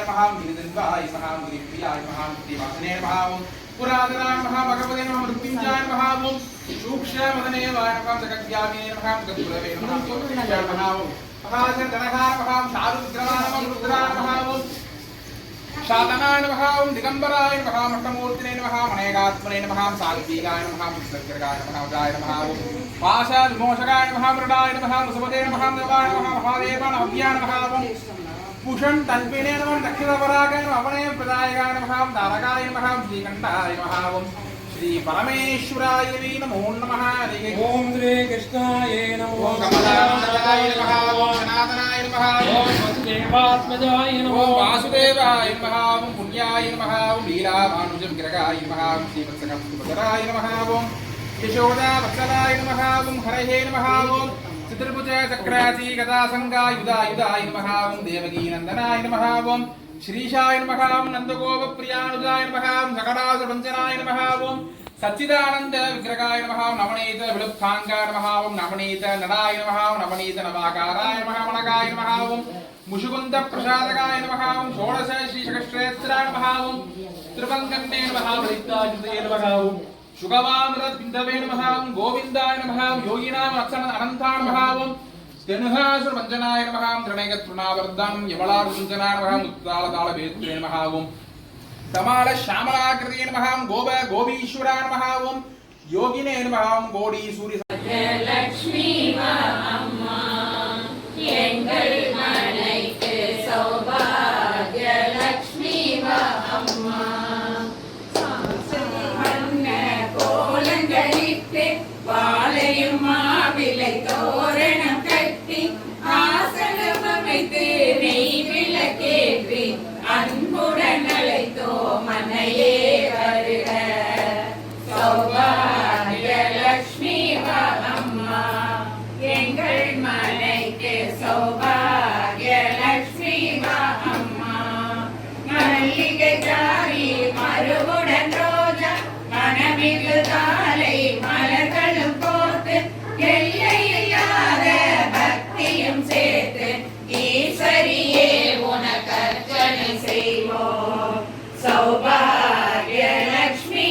नमः गिरिदन्वाय नमः गिरिप्रियाय नमः गिरिवासने नमः पुरातनाय नमः भगवते नमः मृत्युञ्जयाय नमः सूक्ष्मवदने वाय नमः जगद्व्यापिने नमः जगद्गुरवे नमः ज्योतिषाय नमः महाजनधनहाय नमः शारुद्रमाय नमः रुद्राय नमः शातनाय नमः दिगंबराय नमः मष्टमूर्तिने नमः मणेगात्मने नमः सात्विकाय नमः मुक्तग्रगाय नमः उदाय नमः पाशाविमोचकाय नमः मृडाय नमः मुसपते नमः देवाय नमः महादेवाय नमः नमः पुषण तल्पिने नमः दक्षिणपरागाय नमः अवने प्रदायकाय नमः तारकाय नमः श्रीकण्ठाय नमः श्री परमेश्वराय नमो नमः ओम श्री कृष्णाय नमः ओम कमलाय नमः ओम सनातनाय नमः ओम वसुदेवात्मजाय नमः ओम वासुदेवाय नमः ओम पुण्याय नमः ओम लीलाभानुजविग्रहाय नमः ओम श्रीवत्सकपुत्राय नमः ओम यशोदावत्सलाय नमः ओम हरये नमः ओम चतुर्भुज चक्राची गदासंगायुधायुधाय नमः ओम देवकीनंदनाय नमः ओम श्रीशाय नमः ओम नंदगोपप्रियानुजाय नमः ओम सकटासुरञ्जनाय नमः ओम सच्चिदानंद विग्रहाय नमः ओम नवनीत विलुप्तांगाय नमः ओम नवनीत नराय नमः ओम नवनीत नवाकाराय नमः मनकाय नमः ओम मुषुकुंद प्रसादकाय नमः ओम षोडश श्रीशकश्रेत्राय नमः ओम त्रिभंगन्ने नमः वृत्तायुधे नमः ओम शुगवामृत बिंदवे नमः ओम गोविंदाय नमः ओम योगिनाम अक्षर अनंताय नमः ओम स्तनुहासुर मंजनाय नमः ओम त्रिणयगतृणावर्धन यमलार्जुनाय नमः मुक्तालतालभेत्रे नमः ओम तमाल श्यामलाकृते नमः ओम गोबीश्वराय नमः ओम योगिने नमः ओम गोडी सूर्य लक्ष्मी अम्मा எங்கள் மனைக்கு சௌபாகிய லக்ஷ்மி அம்மா கோலங்களிட்டு வாழையும் மாவிலை தோரணம் கட்டி ஆசனம் அமைத்து நெய் விளக்கேற்றி அன்புடன் அழைத்தோ மனையே வருக சௌபாகிய லக்ஷ்மி அம்மா எங்கள் மனைக்கு சௌபாகிய லக்ஷ்மி அம்மா மல்லிகை தாரி மறுவுடன் ரோஜா மனமிகு தாலை மலர்களும் போட்டு எல்லையில்லாத பக்தியும் சேர்த்து ஈஸ்வரியே உனக்கு அர்ச்சனை செய்வோம் சௌபாகிய லக்ஷ்மி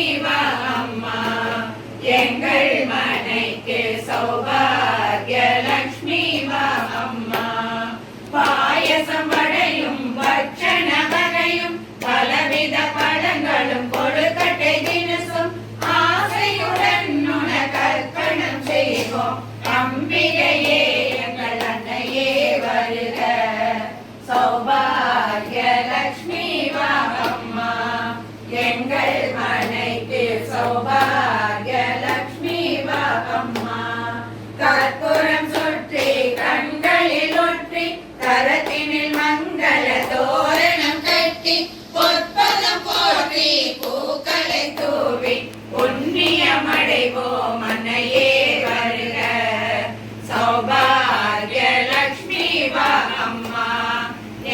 அம்மா எங்கள் மனைக்கு சௌபாகிய லக்ஷ்மி அம்மா பாயசம் வடையும் பட்சண வகையும் பலவித பழங்களும் கொழுக்கட்டை தினசும் ஆசையுடன் உனக்கு அர்ப்பணம் செய்வோம் அம்பிகையே எங்கள் அன்னையே வருக சௌபாகிய லக்ஷ்மி அம்மா எங்கள் மனைக்கு சௌபாகிய லக்ஷ்மி அம்மா கற்பூரம் சுற்றி கண்களில் ஒற்றி கரத்தினில் மங்கள தோரணம் கட்டி பொற்பதம் போற்றி பூக்களை தூவி புண்ணியமடைவோம் அன்னையே வருக சௌபாகிய லக்ஷ்மி அம்மா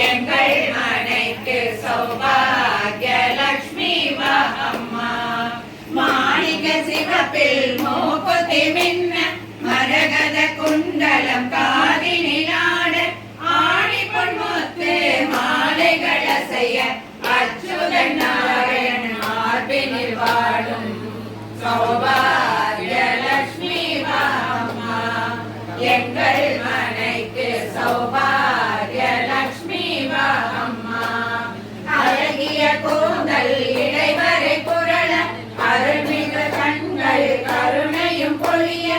எங்கள் மனைக்கு சௌபாகிய லக்ஷ்மி அம்மா மாணிக்க சிவப்பில் மூக்குத்தி மின்ன மரகத குண்டலம் காதினில் ஆட ஆணி பொன்முத்து மாலைகள் அசைய அச்சுதன் நாராயணன் மார்பினில் வாழும் சௌபாகிய லக்ஷ்மி அம்மா எங்கள் மனைக்கு சௌபாகிய லக்ஷ்மி அம்மா அழகிய கூந்தல் இடைவரை புரள அருள்மிகு கண்கள் கருணையும் பொழிய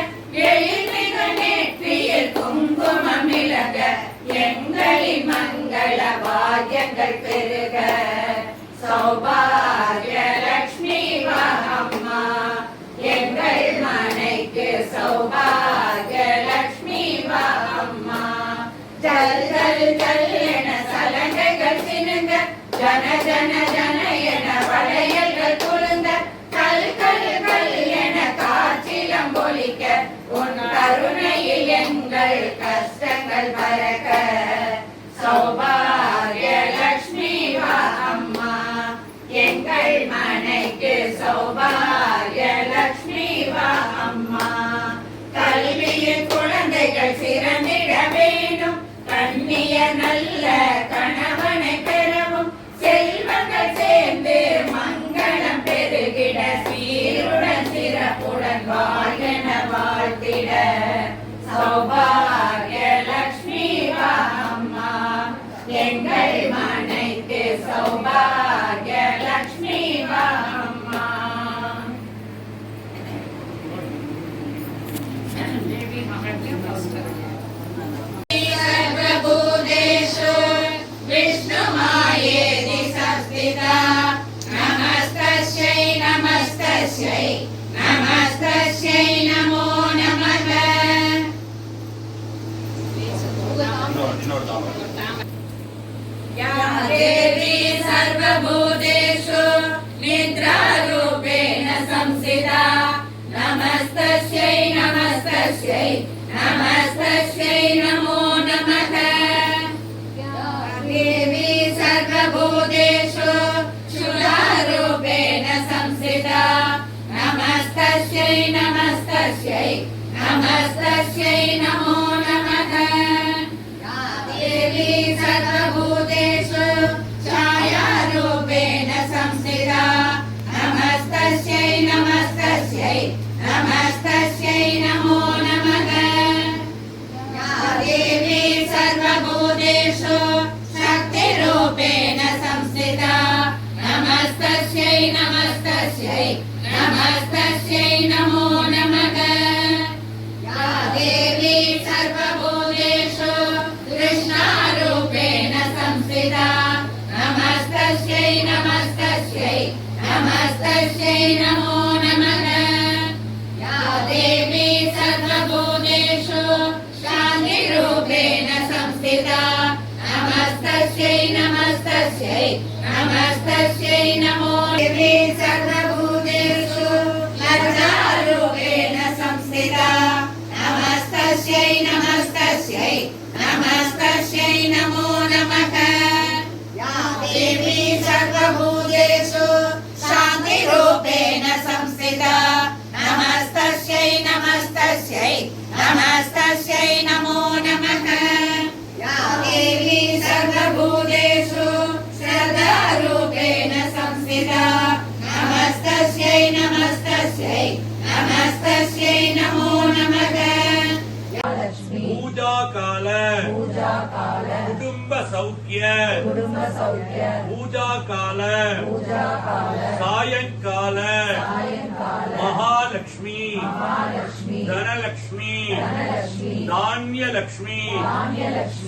எழில்மிகு நெற்றியில் குங்குமம் இலக எங்களின் மங்கள பாக்கியங்கள் பெருக சௌபாகிய லக்ஷ்மி அம்மா எங்கள் மனைக்கு சௌபாகிய லக்ஷ்மி அம்மா ஜல் ஜல் ஜல் என சலங்கைகள் சினுங்க ஜன ஜன ஜன என வளையல்கள் குலுங்க கல் கல் கல் என காற்றிலம் பொலிக்க உன் கருணையில் எங்கள் கஷ்டங்கள் பறக்க சௌபாகிய லக்ஷ்மி அம்மா எங்கள் மனைக்கு சௌபாகிய லக்ஷ்மி அம்மா கல்வியில் குழந்தைகள் சிறந்திட வேண்டும் கண்ணிய நல்ல கணவனை பெறவும் இன்னொரு தாமரை. या देवी सर्वभूतेषु निद्रारूपेण संस्थिता नमस्तस्यै नमस्तस्यै नमस्तस्यै नमो नमः या देवी सर्वभूतेषु क्षुधारूपेण संस्थिता नमस्तस्यै नमस्तस्यै नमस्तस्यै नमो नमः या देवी सर्वभूतेषु छायारूपेण संस्थिता नमस्तस्यै नमस्तस्यै नमस्तस्यै नमो नमः या देवी सर्वभूतेषु शक्तिरूपेण संस्थिता नमस्तस्यै नमस्तस्यै नमस्तस्यै नमो नमः या देवी सर्वभूतेषु कृष्णारूपेण संस्थिता नमस्तस्यै नमस्तस्यै नमस्तस्यै नमो नमः या देवी सर्वभूतेषु शान्तिरूपेण संस्थिता नमस्तस्यै नमस्तस्यै नमस्तस्यै नमो देवी सर्वभूतेषु लज्जारूपेण संस्थिता नमस्तस्यै नमस्तस्यै नमस्तस्यै नमो नमः या देवी सर्वभूतेषु शान्तिरूपेण संस्थिता नमस्तस्यै नमस्तस्यै नमस्तस्यै नमो नमः या देवी सर्वभूतेषु श्रद्धारूपेण संस्थिता नमस्तस्यै नमस्तस्यै नमस्तस्यै नमो नमः या लक्ष्मी पूजा काल कुटुंब सौख्य पूजा काल सायंकाल महालक्ष्मी धनलक्ष्मी धान्यलक्ष्मी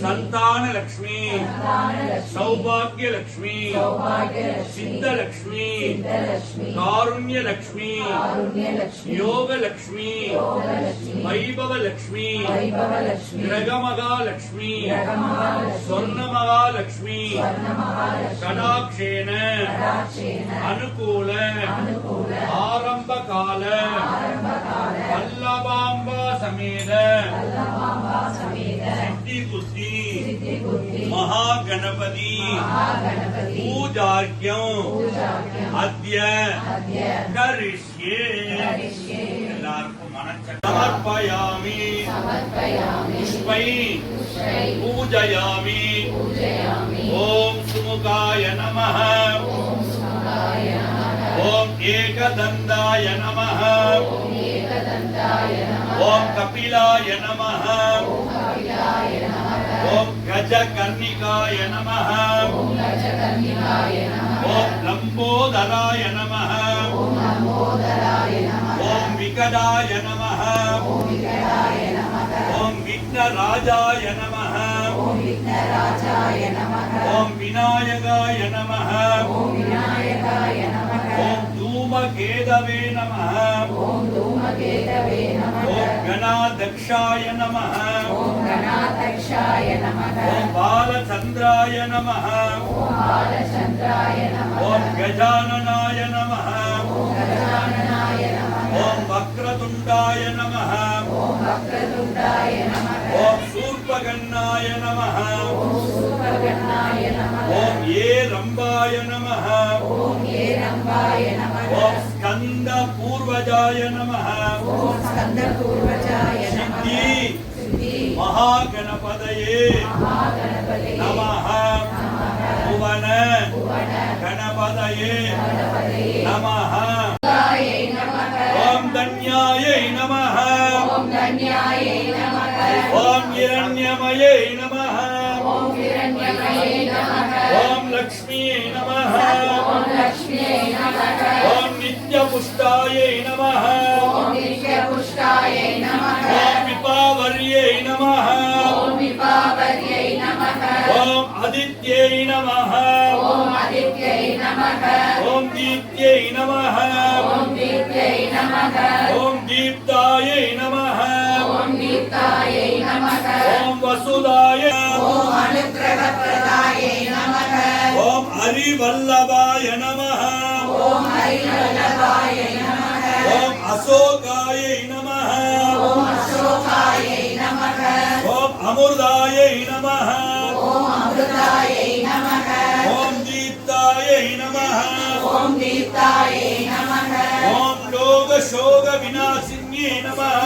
संतानलक्ष्मी सौभाग्यलक्ष्मी सिद्धलक्ष्मी कारुण्यलक्ष्मी योगलक्ष्मी वैभवलक्ष्मी ग्रहमहालक्ष्मी स्वर्णमहालक्ष्मी कटाक्षेन अनुकूल आरंभकाल वल्लभाम्बा समेत सिद्धि बुद्धि महागणपति पूजार्घ्यं अद्य करिष्ये समर्पयामि पुष्पै पूजयामि ओम सुमुखाय नमः ओम एकदन्ताय नमः ओम कपिलाय नमः ओम गजकर्णिकाय नमः ओम लंबोदराय नमः ओम विकटाय नमः ओम विघ्नराजाय नमः ओम विनायकाय नमः ओम धूमकेतवे नमः ओम गणाध्यक्षाय नमः ओम बालचंद्राय नमः ओम गजाननाय नमः ओम वक्रतुंडाय नमः ओम शूर्पकर्णाय नमः ओम ये रंबाय नमः ओम स्कंद पूर्वजाय नमः सिद्धि महागणपतये नमः भुवन गणपतये नमः ओम धन्यायै नमः ओम हिरण्यमये नमः ओम लक्ष्मीयै नमः ओम नित्यपुष्टायै नमः ओम विपावर्यै नमः ओम आदित्यै नमः ओम दीप्त्यै नमः ओम दीप्तायै नमः ओम वसुदाय हरिवल्लभाय नमः ஓம் ஹரிவல்லபாய நமக ओम अशोकाय नमः ஓம் அசோகாய நமக ओम अमृताय नमः ஓம் அமிர்தாய நமக ओम दीप्ताय नमः ஓம் தீப்தாய நமக ओम लोक शोक विनाशिन्ये नमः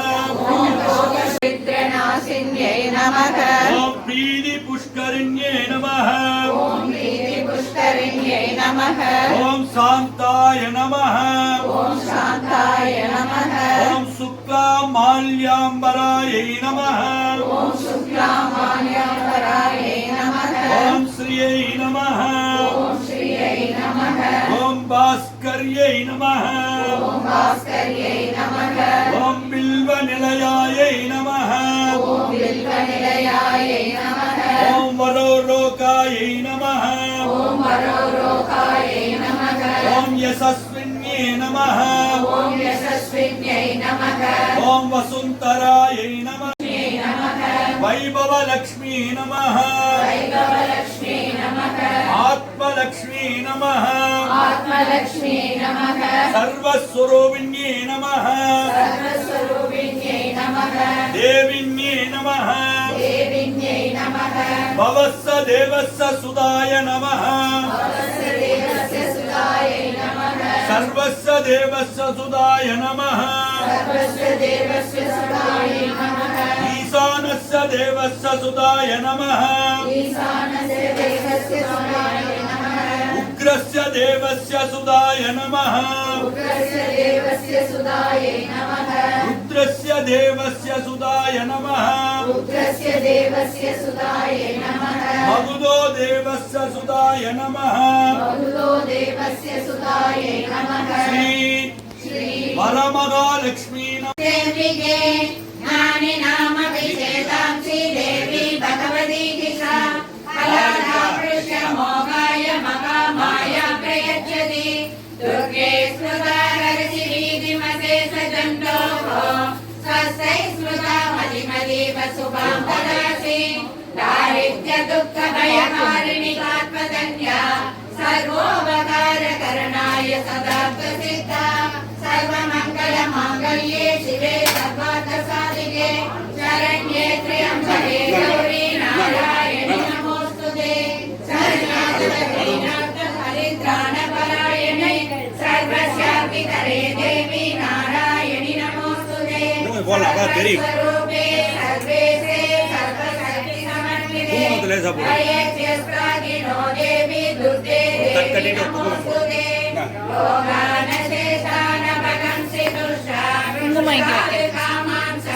ஓம் லோகசித்ரநாசின்யை நமக ओम प्रीति पुष्करिण्ये नमः ஓம் பிரீதி புஷ்கரிண்யை நமக ओम शांताय नमः ஓம் சாந்தாய நமக ओम शुक्ला माल्याम्बराय नमः ஓம் சுக்லாமால்யாம்பராய நமக ओम श्रियै नमः ஓம் ஸ்ரீயை நமக ओम भास्कर्यै नमः ஓம் பாஸ்கர்யை நமக ओम बिल्व निलयाय नमः ஓம் வில்வநிலையாய நமக ओम वरोलोकाय नमः ஓம் வரோரோகாய நமக ओम यशस्विन्ये नमः ஓம் யசஸ்வின்யை நமக ओम वसुन्धराय नमः நமக वैभव लक्ष्मी नमः வைபவலக்ஷ்மி நமக आत्मलक्ष्मी नमः ஆத்மலக்ஷ்மி நமக सर्वस्वरूपिण्ये नमः சர்வஸ்வரூபிண்யை நமக देविन्ये नमः தேவிண்யை நமக भवस्स देवस्स सुदाय नमः தேவஸ்ய சுதாய நமக सर्वस्य देवस्य सुदाय नमः சர்வஸ்ய தேவஸ்ய சுதாய நமக ईशानस्य देवस्य सुदाय नमः ஈசானஸ்ய தேவஸ்ய சுதாய நமக उग्रस्य देवस्य सुदाय नमः உக்ரஸ்ய தேவஸ்ய சுதாய நமக रुद्रस्य देवस्य सुदाय नमः உக்ரஸ்ய தேவஸ்ய சுதாய நமக मगुदो देवस्य सुदाय नमः பகுதோ தேவஸ்ய சுதாய நமக श्री ஸ்ரீ वरमहालक्ष्मी नमः தேவிகே ஞானி நாமபிஷேகாம்சி தேவி பகவதி திஷா கலாதாபிருஷ்ய மோகாய மகாமாய பிரயச்சதி துர்கே ஸ்மிருதா ஹரிசி வீதிமதே சஜந்தோஹோ ஸ்வஸ்தை ஸ்மிருதா மதிமதீவ சுபாம் ததாசி தாரித்ய துக்க பயகாரிணி ஆத்மதன்யா सर्वोपकारकरणाय सदात्मसिद्धा सर्वमङ्गलमाङ्गल्ये शिवे सर्वार्थसाधिके शरण्ये त्र्यम्बके गौरी नारायणि नमोऽस्तुते शरणागतपरित्राणपरायणे सर्वशान्तिकरे देवी नारायणि नमोऽस्तुते सर्वस्वरूपे सर्वेशे सर्वशक्तिसमन्विते जयत्यस्त्रागिनो देवी दुर्गे देवी नमोऽस्तुते योगानशेषानभगंसि दुष्टान्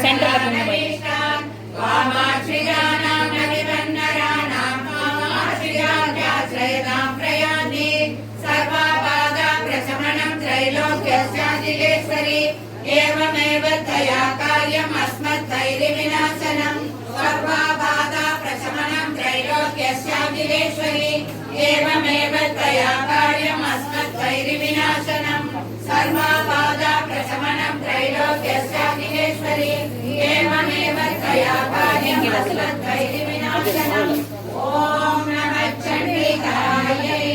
सेण्टर् वामाश्रियाणां नविवन्नराणां वामाश्रियाभ्याश्रयतां प्रयान्ति सर्वाबाधा प्रशमनं त्रैलोक्यस्याखिलेश्वरि एवमेव तया कार्यम् अस्मत्तैर्विनाशनं सर्वाबाधा प्रशमनं त्रैलोक्यस्याखिलेश्वरि एवमेव तया कार्यम् अस्मत्तैर्विनाशनं सर्वाबाधा प्रशमनं त्रैलोक्यस्याखिलेश्वरि एवमेव तया कार्यम् अस्मत्तैर्विनाशनम् ॐ नमः चण्डिकायै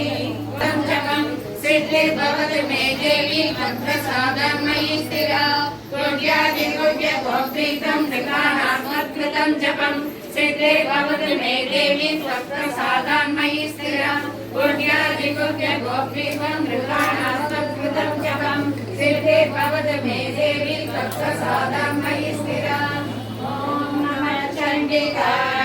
पञ्चमं सिद्धिर्भवतु मे देवी भद्रसादं मयि स्थिरा गुह्यादिगुह्यगोप्रीतं नृकाणात्मत्कृतं जपं सिद्धिर्भवतु मे देवी त्वत्प्रसादां मयि स्थिरा गुह्यादिगुह्यगोप्रीतं नृकाणात्मत्कृतं जपं सिद्धिर्भवतु मे देवी त्वत्प्रसादां मयि स्थिरा ॐ नमः चण्डिकायै